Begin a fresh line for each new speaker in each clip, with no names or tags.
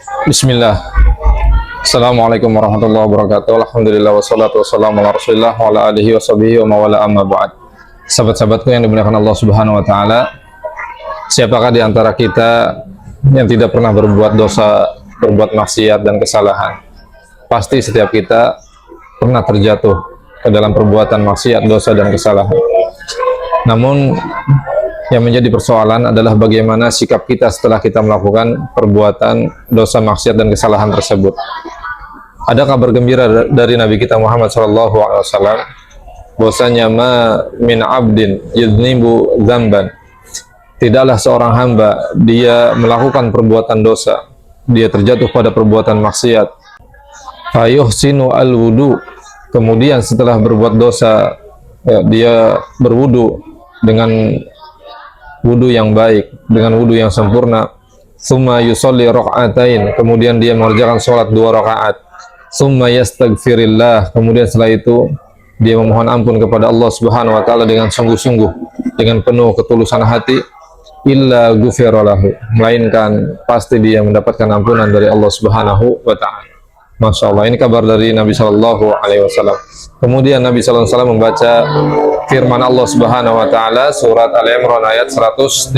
Bismillah. Assalamualaikum warahmatullahi wabarakatuh. Alhamdulillah wassalatu wassalamu ala Rasulillah wa ala alihi washabihi wa mawala amma ba'd. Sahabat-sahabatku yang dimuliakan Allah Subhanahu wa taala, siapakah di antara kita yang tidak pernah berbuat dosa, berbuat maksiat dan kesalahan? Pasti setiap kita pernah terjatuh ke dalam perbuatan maksiat, dosa dan kesalahan. Namun yang menjadi persoalan adalah bagaimana sikap kita setelah kita melakukan perbuatan dosa, maksiat dan kesalahan tersebut. Ada kabar gembira dari Nabi kita Muhammad SAW, bahwasanya ma min abdin yudnibu dzamban, tidaklah seorang hamba dia melakukan perbuatan dosa, dia terjatuh pada perbuatan maksiat, fayuhsinu al-wudu, kemudian setelah berbuat dosa dia berwudu dengan wudu yang baik, dengan wudu yang sempurna. Summa yusolli rakaatain, kemudian dia mengerjakan sholat 2 rakaat. Summa yastaghfirillah, kemudian setelah itu dia memohon ampun kepada Allah Subhanahu wa taala dengan sungguh-sungguh, dengan penuh ketulusan hati. Illa ghufira lahu, melainkan pasti dia mendapatkan ampunan dari Allah Subhanahu wa taala. Masya Allah, ini kabar dari Nabi Shallallahu Alaihi Wasallam. Kemudian Nabi Shallallahu Alaihi Wasallam membaca firman Allah Subhanahu Wa Taala surat Al Imran ayat 135.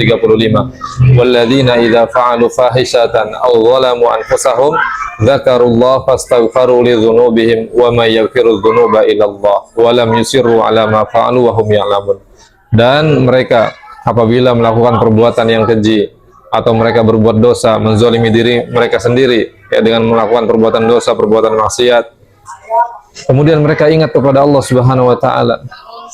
Walladzina idza fa'alu fahishatan aw zalamu anfusahum dzakarullah fastaghfaru lidzunubihim wa may yaghfiru dzunuba illa Allah wa lam yusirru ala ma fa'alu wa hum ya'lamun. Dan mereka apabila melakukan perbuatan yang keji atau mereka berbuat dosa, menzalimi diri mereka sendiri ya, dengan melakukan perbuatan dosa, perbuatan maksiat, kemudian mereka ingat kepada Allah Subhanahu wa taala,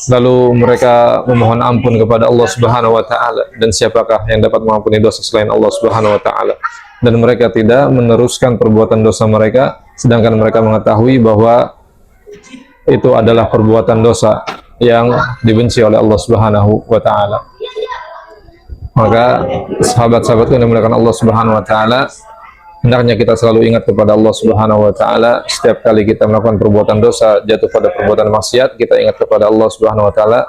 lalu mereka memohon ampun kepada Allah Subhanahu wa taala. Dan siapakah yang dapat mengampuni dosa selain Allah Subhanahu wa taala? Dan mereka tidak meneruskan perbuatan dosa mereka sedangkan mereka mengetahui bahwa itu adalah perbuatan dosa yang dibenci oleh Allah Subhanahu wa taala. Maka sahabat-sahabatku yang dimuliakan Allah Subhanahu wa taala, hendaknya kita selalu ingat kepada Allah Subhanahu wa taala. Setiap kali kita melakukan perbuatan dosa, jatuh pada perbuatan maksiat, kita ingat kepada Allah Subhanahu wa taala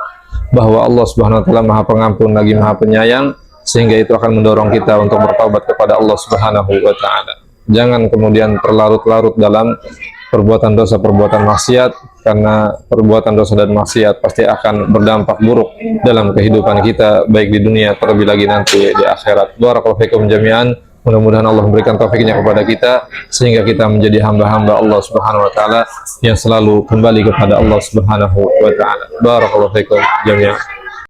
bahwa Allah Subhanahu wa taala Maha Pengampun lagi Maha Penyayang, sehingga itu akan mendorong kita untuk bertaubat kepada Allah Subhanahu wa taala. Jangan kemudian terlarut-larut dalam perbuatan dosa, perbuatan maksiat, karena perbuatan dosa dan maksiat pasti akan berdampak buruk dalam kehidupan kita, baik di dunia terlebih lagi nanti di akhirat. Barakallahu fikum jami'an. Mudah-mudahan Allah memberikan taufiknya kepada kita sehingga kita menjadi hamba-hamba Allah Subhanahu wa taala yang selalu kembali kepada Allah Subhanahu wa taala. Barakallahu fikum jami'an.